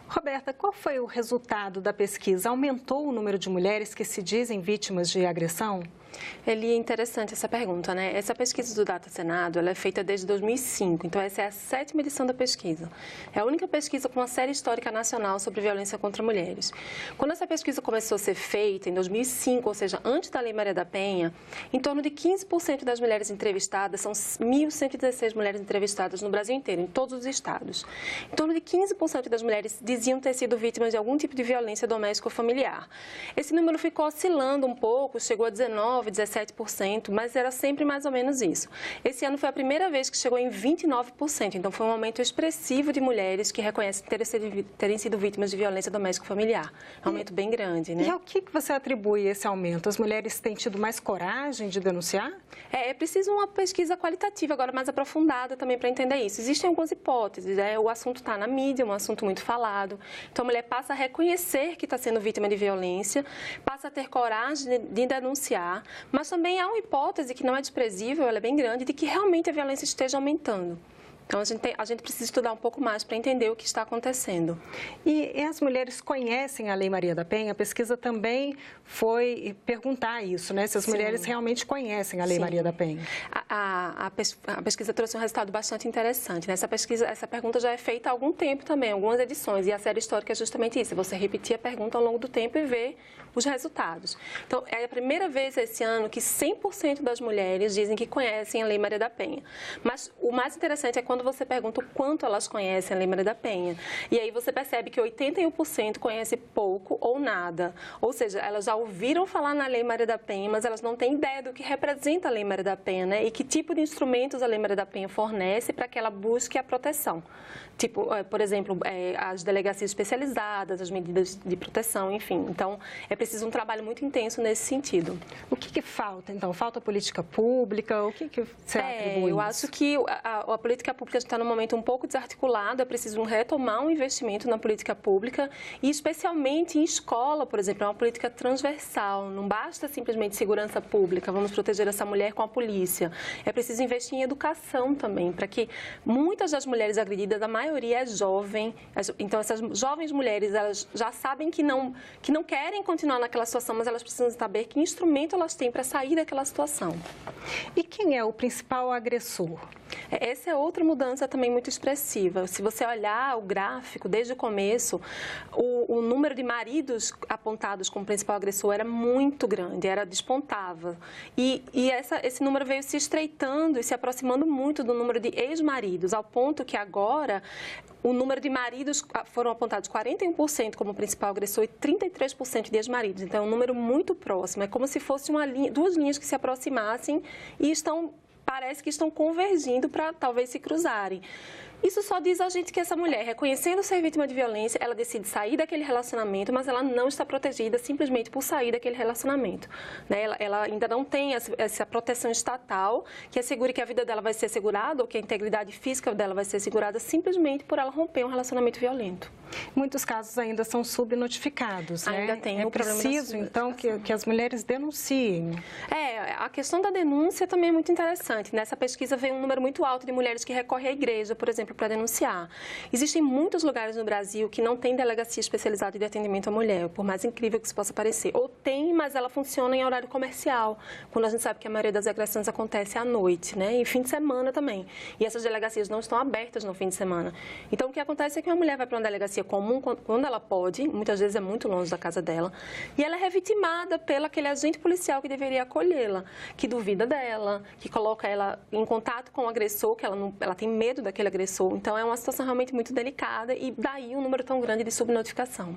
Roberta, qual foi o resultado da pesquisa? Aumentou o número de mulheres que se dizem vítimas de agressão? Eli, é interessante essa pergunta, né? Essa pesquisa do Data Senado, ela é feita desde 2005, então essa é a 7ª edição da pesquisa. É a única pesquisa com uma série histórica nacional sobre violência contra mulheres. Quando essa pesquisa começou a ser feita, em 2005, ou seja, antes da Lei Maria da Penha, em torno de 15% das mulheres entrevistadas, são 1.116 mulheres entrevistadas no Brasil inteiro, em todos os estados. Em torno de 15% das mulheres diziam ter sido vítimas de algum tipo de violência doméstica ou familiar. Esse número ficou oscilando um pouco, chegou a 19%, 17%, mas era sempre mais ou menos isso. Esse ano foi a primeira vez que chegou em 29%, então foi um aumento expressivo de mulheres que reconhecem terem sido vítimas de violência doméstica ou familiar. Um aumento bem grande, né? E ao que você atribui esse aumento? As mulheres têm tido mais coragem de denunciar? É preciso uma pesquisa qualitativa, agora mais aprofundada também para entender isso. Existem algumas hipóteses, né? O assunto está na mídia, é um assunto muito falado. Então a mulher passa a reconhecer que está sendo vítima de violência, passa a ter coragem de denunciar, mas também há uma hipótese que não é desprezível, ela é bem grande, de que realmente a violência esteja aumentando. Então, a gente precisa estudar um pouco mais para entender o que está acontecendo. E as mulheres conhecem a Lei Maria da Penha? A pesquisa também foi perguntar isso, né? Se as mulheres realmente conhecem a Lei Maria da Penha. A pesquisa trouxe um resultado bastante interessante, né? Essa pergunta já é feita há algum tempo também, algumas edições, e a série histórica é justamente isso, você repetir a pergunta ao longo do tempo e ver os resultados. Então, é a primeira vez esse ano que 100% das mulheres dizem que conhecem a Lei Maria da Penha. Mas o mais interessante é quando você pergunta o quanto elas conhecem a Lei Maria da Penha. E aí você percebe que 81% conhece pouco ou nada. Ou seja, elas já ouviram falar na Lei Maria da Penha, mas elas não têm ideia do que representa a Lei Maria da Penha, né? E que tipo de instrumentos a Lei Maria da Penha fornece para que ela busque a proteção. Tipo, por exemplo, as delegacias especializadas, as medidas de proteção, enfim. Então, é preciso um trabalho muito intenso nesse sentido. O que falta, então? Falta política pública? O que você atribui? Eu acho que a política pública está num momento um pouco desarticulado, é preciso retomar um investimento na política pública e especialmente em escola, por exemplo, é uma política transversal, não basta simplesmente segurança pública, vamos proteger essa mulher com a polícia, é preciso investir em educação também, para que muitas das mulheres agredidas, a maioria é jovem, então essas jovens mulheres, elas já sabem que não querem continuar naquela situação, mas elas precisam saber que instrumento elas têm para sair daquela situação. E quem é o principal agressor? Essa é outra mudança também muito expressiva. Se você olhar o gráfico, desde o começo, o número de maridos apontados como principal agressor era muito grande, despontava. E esse número veio se estreitando e se aproximando muito do número de ex-maridos, ao ponto que agora o número de maridos foram apontados 41% como principal agressor e 33% de ex-maridos. Então, é um número muito próximo. É como se fosse duas linhas que se aproximassem e parece que estão convergindo para talvez se cruzarem. Isso só diz a gente que essa mulher, reconhecendo ser vítima de violência, ela decide sair daquele relacionamento, mas ela não está protegida simplesmente por sair daquele relacionamento, né? Ela ainda não tem essa proteção estatal que assegure que a vida dela vai ser assegurada ou que a integridade física dela vai ser assegurada simplesmente por ela romper um relacionamento violento. Muitos casos ainda são subnotificados, né? Ainda tem o problema. É preciso, então, que as mulheres denunciem. A questão da denúncia também é muito interessante. Nessa pesquisa veio um número muito alto de mulheres que recorrem à igreja, por exemplo, para denunciar. Existem muitos lugares no Brasil que não tem delegacia especializada de atendimento à mulher, por mais incrível que isso possa parecer. Ou tem, mas ela funciona em horário comercial, quando a gente sabe que a maioria das agressões acontece à noite, né? E fim de semana também. E essas delegacias não estão abertas no fim de semana. Então, o que acontece é que uma mulher vai para uma delegacia comum, quando ela pode, muitas vezes é muito longe da casa dela, e ela é revitimada pelo aquele agente policial que deveria acolhê-la, que duvida dela, que coloca ela em contato com o agressor, que ela tem medo daquele agressor. Então, é uma situação realmente muito delicada e daí um número tão grande de subnotificação.